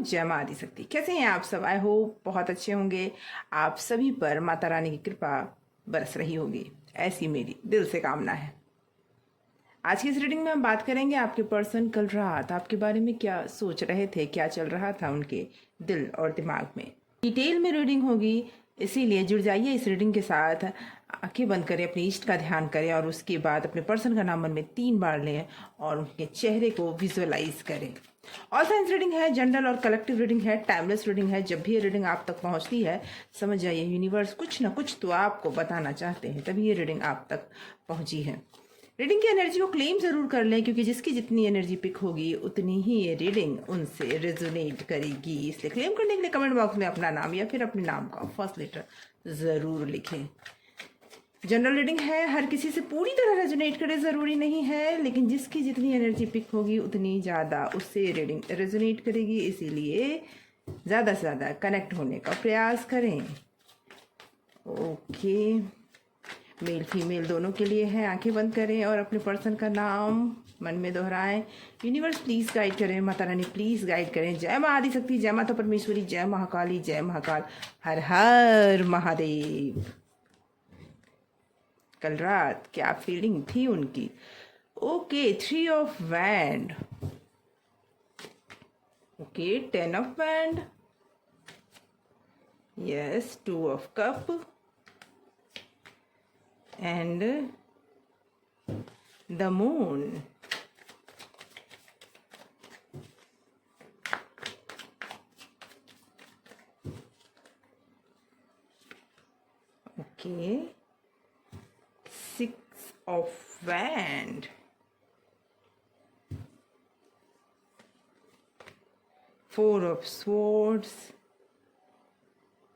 जय मां आदिशक्ति। कैसे हैं आप सब? आई होप बहुत अच्छे होंगे। आप सभी पर माता रानी की कृपा बरस रही होगी, ऐसी मेरी दिल से कामना है। आज की इस रीडिंग में हम बात करेंगे आपके पर्सन कल रात आपके बारे में क्या सोच रहे थे, क्या चल रहा था उनके दिल और दिमाग में। डिटेल में रीडिंग होगी, इसीलिए जुड़ जाइए इस रीडिंग के साथ। आंखें बंद करें, अपने इष्ट का ध्यान करें और उसके बाद अपने पर्सन का नाम मन में 3 बार लें और उनके चेहरे को विजुअलाइज करें। ऑल साइंस रीडिंग है, जनरल और कलेक्टिव रीडिंग है, टाइमलेस रीडिंग है। जब भी ये रीडिंग आप तक पहुंचती है, समझ जाइए यूनिवर्स कुछ ना कुछ तो आपको बताना चाहते हैं, तभी ये रीडिंग आप तक पहुंची है। रीडिंग की एनर्जी को क्लेम जरूर कर लें, क्योंकि जिसकी जितनी एनर्जी पिक होगी उतनी ही ये रीडिंग उनसे रेजोनेट करेगी। इसलिए क्लेम करने के लिए कमेंट बॉक्स में अपना नाम या फिर अपने नाम का फर्स्ट लेटर जरूर लिखें। जनरल रीडिंग है, हर किसी से पूरी तरह रेजोनेट करे ज़रूरी नहीं है, लेकिन जिसकी जितनी एनर्जी पिक होगी उतनी ज़्यादा उससे रीडिंग रेजोनेट करेगी। इसीलिए ज़्यादा से ज़्यादा कनेक्ट होने का प्रयास करें। ओके, मेल फीमेल दोनों के लिए है। आंखें बंद करें और अपने पर्सन का नाम मन में दोहराएं। यूनिवर्स प्लीज़ गाइड करें, माता रानी प्लीज़ गाइड करें। जय मां आदिशक्ति, जय माता परमेश्वरी, जय महाकाली, जय महाकाल, हर हर महादेव। कल रात क्या फीलिंग थी उनकी? Okay, 3 of wand, okay 10 of wand, yes 2 of cup and the moon. Okay, 6 of wand, 4 of swords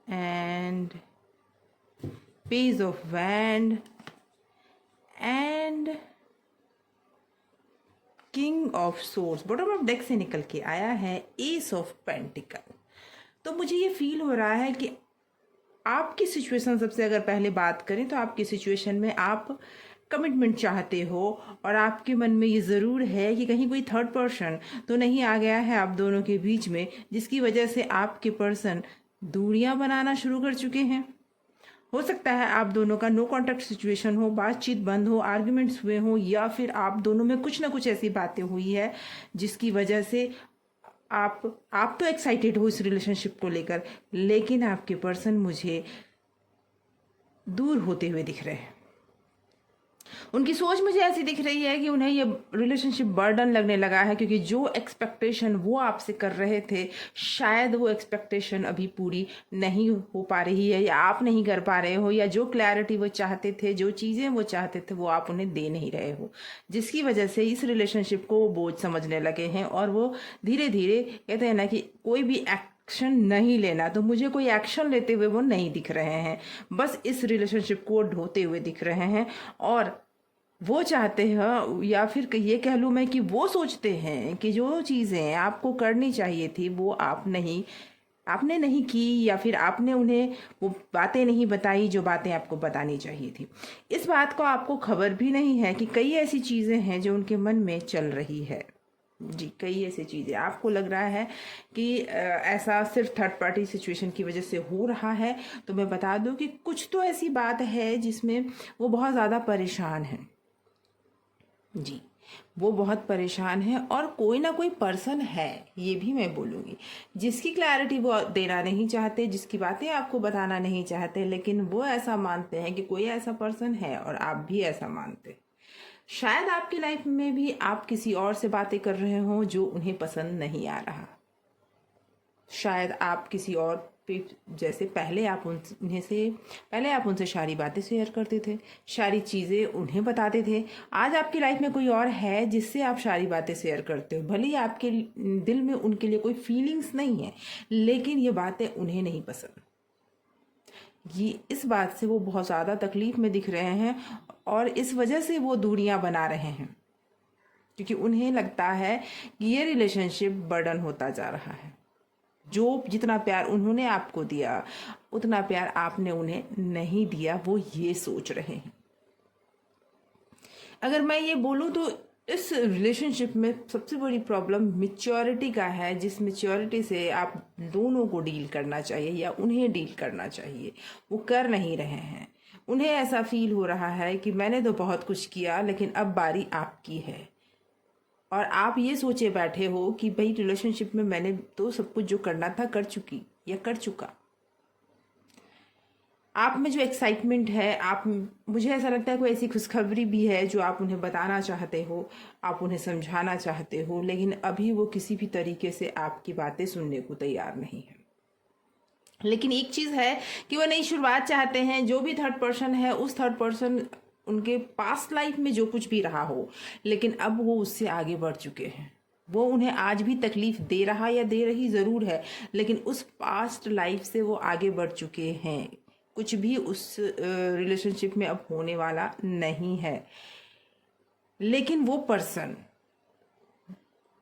and page of wand and king of swords। Bottom of deck से निकल के आया है एस ऑफ पेंटिकल। तो मुझे ये feel हो रहा है कि आपकी सिचुएशन, सबसे अगर पहले बात करें तो आपकी सिचुएशन में आप कमिटमेंट चाहते हो और आपके मन में ये ज़रूर है कि कहीं कोई थर्ड पर्सन तो नहीं आ गया है आप दोनों के बीच में, जिसकी वजह से आपके पर्सन दूरियां बनाना शुरू कर चुके हैं। हो सकता है आप दोनों का नो कॉन्टैक्ट सिचुएशन हो, बातचीत बंद हो, आर्ग्यूमेंट्स हुए हो, या फिर आप दोनों में कुछ ना कुछ ऐसी बातें हुई है जिसकी वजह से आप तो एक्साइटेड हो इस रिलेशनशिप को लेकर, लेकिन आपके पर्सन मुझे दूर होते हुए दिख रहे हैं। उनकी सोच मुझे ऐसी दिख रही है कि उन्हें ये रिलेशनशिप बर्डन लगने लगा है, क्योंकि जो एक्सपेक्टेशन वो आपसे कर रहे थे, शायद वो एक्सपेक्टेशन अभी पूरी नहीं हो पा रही है, या आप नहीं कर पा रहे हो, या जो क्लैरिटी वो चाहते थे, जो चीज़ें वो चाहते थे, वो आप उन्हें दे नहीं रहे हो, जिसकी वजह से इस रिलेशनशिप को वो बोझ समझने लगे हैं। और वो धीरे धीरे कहते हैं ना कि कोई भी एक्शन नहीं लेना, तो मुझे कोई एक्शन लेते हुए वो नहीं दिख रहे हैं, बस इस रिलेशनशिप को ढोते हुए दिख रहे हैं। और वो चाहते हैं, या फिर ये कह लूँ मैं कि वो सोचते हैं कि जो चीज़ें आपको करनी चाहिए थी वो आपने नहीं की, या फिर आपने उन्हें वो बातें नहीं बताई जो बातें आपको बतानी चाहिए थी। इस बात को आपको खबर भी नहीं है कि कई ऐसी चीज़ें हैं जो उनके मन में चल रही है। जी, कई ऐसी चीज़ें आपको लग रहा है कि ऐसा सिर्फ थर्ड पार्टी सिचुएशन की वजह से हो रहा है। तो मैं बता दूं कि कुछ तो ऐसी बात है जिसमें वो बहुत ज़्यादा परेशान है। जी, वो बहुत परेशान है, और कोई ना कोई पर्सन है, ये भी मैं बोलूँगी, जिसकी क्लैरिटी वो देना नहीं चाहते, जिसकी बातें आपको बताना नहीं चाहते, लेकिन वो ऐसा मानते हैं कि कोई ऐसा पर्सन है और आप भी ऐसा मानते हैं। शायद आपकी लाइफ में भी आप किसी और से बातें कर रहे हो जो उन्हें पसंद नहीं आ रहा। शायद आप किसी और पे, जैसे पहले आप उनसे सारी बातें शेयर करते थे, सारी चीज़ें उन्हें बताते थे। आज आपकी लाइफ में कोई और है जिससे आप सारी बातें शेयर करते हो। भले ही आपके दिल में उनके लिए कोई फीलिंग्स नहीं है, लेकिन ये बातें उन्हें नहीं पसंद। ये इस बात से वो बहुत ज़्यादा तकलीफ में दिख रहे हैं, और इस वजह से वो दूरियां बना रहे हैं, क्योंकि उन्हें लगता है कि ये रिलेशनशिप बर्डन होता जा रहा है। जो जितना प्यार उन्होंने आपको दिया, उतना प्यार आपने उन्हें नहीं दिया, वो ये सोच रहे हैं। अगर मैं ये बोलूँ तो इस रिलेशनशिप में सबसे बड़ी प्रॉब्लम मैच्योरिटी का है, जिस मैच्योरिटी से आप दोनों को डील करना चाहिए या उन्हें डील करना चाहिए वो कर नहीं रहे हैं। उन्हें ऐसा फील हो रहा है कि मैंने तो बहुत कुछ किया लेकिन अब बारी आपकी है, और आप ये सोचे बैठे हो कि भाई रिलेशनशिप में मैंने तो सब कुछ जो करना था कर चुकी या कर चुका। आप में जो एक्साइटमेंट है, आप, मुझे ऐसा लगता है कोई ऐसी खुशखबरी भी है जो आप उन्हें बताना चाहते हो, आप उन्हें समझाना चाहते हो, लेकिन अभी वो किसी भी तरीके से आपकी बातें सुनने को तैयार नहीं है। लेकिन एक चीज़ है कि वो नई शुरुआत चाहते हैं। जो भी थर्ड पर्सन है, उस थर्ड पर्सन उनके पास्ट लाइफ में जो कुछ भी रहा हो, लेकिन अब वो उससे आगे बढ़ चुके हैं। वो उन्हें आज भी तकलीफ दे रहा या दे रही ज़रूर है, लेकिन उस पास्ट लाइफ से वो आगे बढ़ चुके हैं। कुछ भी उस रिलेशनशिप में अब होने वाला नहीं है। लेकिन वो पर्सन,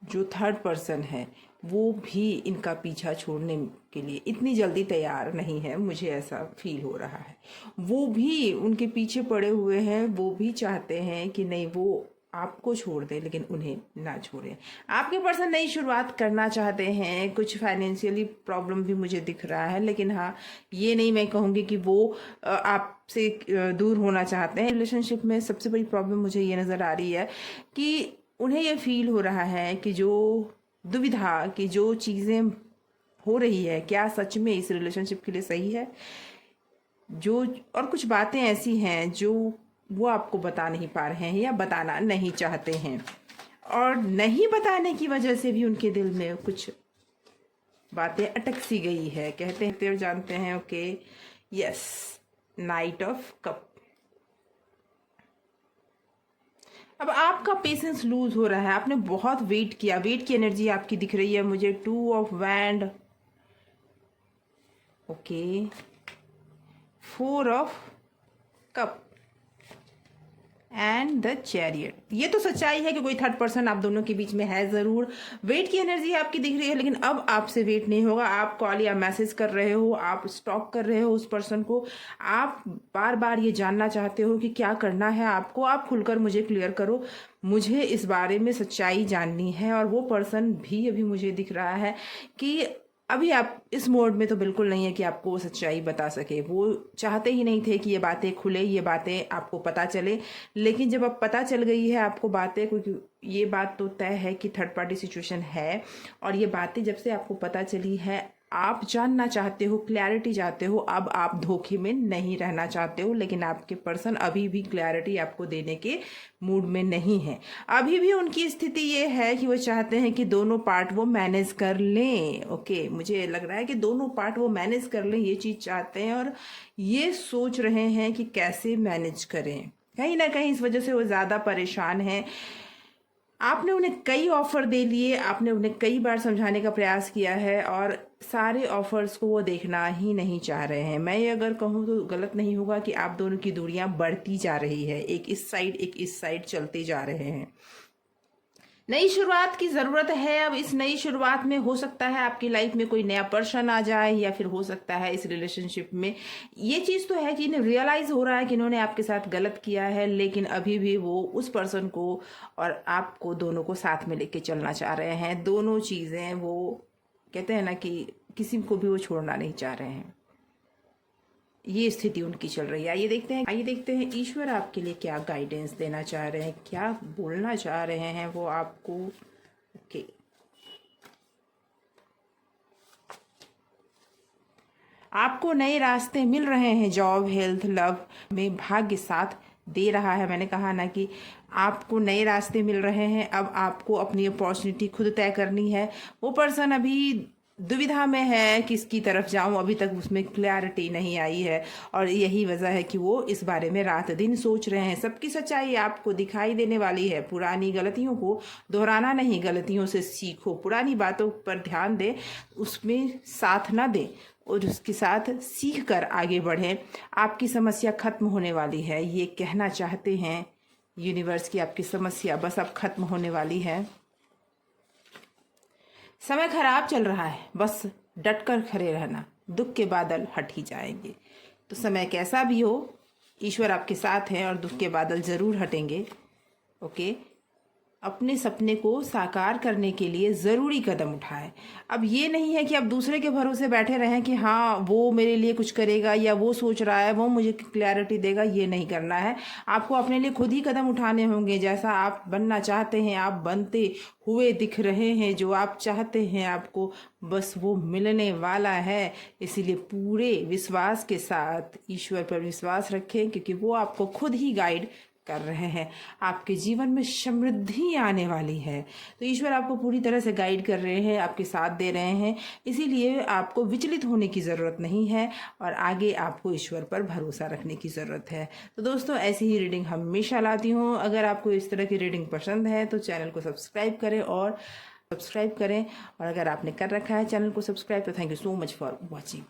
जो थर्ड पर्सन है, वो भी इनका पीछा छोड़ने के लिए इतनी जल्दी तैयार नहीं है, मुझे ऐसा फील हो रहा है। वो भी उनके पीछे पड़े हुए हैं, वो भी चाहते हैं कि नहीं, वो आपको छोड़ दे लेकिन उन्हें ना छोड़े। आपके पर्सन नई शुरुआत करना चाहते हैं। कुछ फाइनेंशियली प्रॉब्लम भी मुझे दिख रहा है, लेकिन हाँ, ये नहीं मैं कहूँगी कि वो आपसे दूर होना चाहते हैं। रिलेशनशिप में सबसे बड़ी प्रॉब्लम मुझे ये नज़र आ रही है कि उन्हें ये फील हो रहा है कि जो दुविधा की जो चीज़ें हो रही है, क्या सच में इस रिलेशनशिप के लिए सही है। जो और कुछ बातें ऐसी हैं जो वो आपको बता नहीं पा रहे हैं या बताना नहीं चाहते हैं, और नहीं बताने की वजह से भी उनके दिल में कुछ बातें अटक सी गई है। कहते हैं जानते हैं, okay, yes, night of cup. अब आपका पेशेंस लूज हो रहा है, आपने बहुत वेट किया, वेट की एनर्जी आपकी दिख रही है मुझे। 2 of wand, okay, 4 of cup and the chariot. ये तो सच्चाई है कि कोई थर्ड पर्सन आप दोनों के बीच में है ज़रूर। वेट की एनर्जी आपकी दिख रही है, लेकिन अब आपसे वेट नहीं होगा। आप कॉल या मैसेज कर रहे हो, आप स्टॉक कर रहे हो उस पर्सन को, आप बार बार ये जानना चाहते हो कि क्या करना है आपको। आप खुलकर मुझे क्लियर करो, मुझे इस बारे में सच्चाई जाननी है। और वो पर्सन भी अभी मुझे दिख रहा है कि अभी आप इस मोड में तो बिल्कुल नहीं है कि आपको वो सच्चाई बता सके। वो चाहते ही नहीं थे कि ये बातें खुले, ये बातें आपको पता चले। लेकिन जब अब पता चल गई है आपको बातें, क्योंकि ये बात तो तय है कि थर्ड पार्टी सिचुएशन है, और ये बातें जब से आपको पता चली है, आप जानना चाहते हो, क्लैरिटी चाहते हो। अब आप धोखे में नहीं रहना चाहते हो, लेकिन आपके पर्सन अभी भी क्लैरिटी आपको देने के मूड में नहीं है। अभी भी उनकी स्थिति ये है कि वो चाहते हैं कि दोनों पार्ट वो मैनेज कर लें। ओके, मुझे लग रहा है कि दोनों पार्ट वो मैनेज कर लें, ये चीज़ चाहते हैं, और ये सोच रहे हैं कि कैसे मैनेज करें। कहीं ना कहीं इस वजह से वो ज़्यादा परेशान हैं। आपने उन्हें कई ऑफ़र दे लिए, आपने उन्हें कई बार समझाने का प्रयास किया है, और सारे ऑफ़र्स को वो देखना ही नहीं चाह रहे हैं। मैं ये अगर कहूँ तो गलत नहीं होगा कि आप दोनों की दूरियां बढ़ती जा रही है, एक इस साइड एक इस साइड चलते जा रहे हैं। नई शुरुआत की ज़रूरत है। अब इस नई शुरुआत में हो सकता है आपकी लाइफ में कोई नया पर्सन आ जाए, या फिर हो सकता है इस रिलेशनशिप में ये चीज़ तो है कि इन्हें रियलाइज़ हो रहा है कि इन्होंने आपके साथ गलत किया है, लेकिन अभी भी वो उस पर्सन को और आपको दोनों को साथ में लेके चलना चाह रहे हैं। दोनों चीज़ें, वो कहते हैं ना कि किसी को भी वो छोड़ना नहीं चाह रहे हैं। ये स्थिति उनकी चल रही है। आइए देखते हैं ईश्वर आपके लिए क्या गाइडेंस देना चाह रहे हैं, क्या बोलना चाह रहे हैं वो आपको। ओके, आपको नए रास्ते मिल रहे हैं। जॉब, हेल्थ, लव में भाग्य साथ दे रहा है। मैंने कहा ना कि आपको नए रास्ते मिल रहे हैं। अब आपको अपनी अपॉर्चुनिटी खुद तय करनी है। वो पर्सन अभी दुविधा में है, किसकी तरफ जाऊं, अभी तक उसमें क्लैरिटी नहीं आई है, और यही वजह है कि वो इस बारे में रात दिन सोच रहे हैं। सबकी सच्चाई आपको दिखाई देने वाली है। पुरानी गलतियों को दोहराना नहीं, गलतियों से सीखो। पुरानी बातों पर ध्यान दें, उसमें साथ ना दें, और उसके साथ सीख कर आगे बढ़ें। आपकी समस्या खत्म होने वाली है, ये कहना चाहते हैं यूनिवर्स की आपकी समस्या बस अब खत्म होने वाली है। समय खराब चल रहा है, बस डट कर खड़े रहना, दुख के बादल हट ही जाएंगे। तो समय कैसा भी हो, ईश्वर आपके साथ है और दुख के बादल ज़रूर हटेंगे। ओके, अपने सपने को साकार करने के लिए ज़रूरी कदम उठाएं। अब ये नहीं है कि आप दूसरे के भरोसे बैठे रहें कि हाँ वो मेरे लिए कुछ करेगा या वो सोच रहा है, वो मुझे क्लैरिटी देगा। ये नहीं करना है। आपको अपने लिए खुद ही कदम उठाने होंगे। जैसा आप बनना चाहते हैं आप बनते हुए दिख रहे हैं। जो आप चाहते हैं आपको बस वो मिलने वाला है। इसीलिए पूरे विश्वास के साथ ईश्वर पर विश्वास रखें, क्योंकि वो आपको खुद ही गाइड कर रहे हैं। आपके जीवन में समृद्धि आने वाली है। तो ईश्वर आपको पूरी तरह से गाइड कर रहे हैं, आपके साथ दे रहे हैं। इसीलिए आपको विचलित होने की ज़रूरत नहीं है और आगे आपको ईश्वर पर भरोसा रखने की ज़रूरत है। तो दोस्तों ऐसी ही रीडिंग हमेशा लाती हूँ। अगर आपको इस तरह की रीडिंग पसंद है तो चैनल को सब्सक्राइब करें और अगर आपने कर रखा है चैनल को सब्सक्राइब तो thank you so much for watching.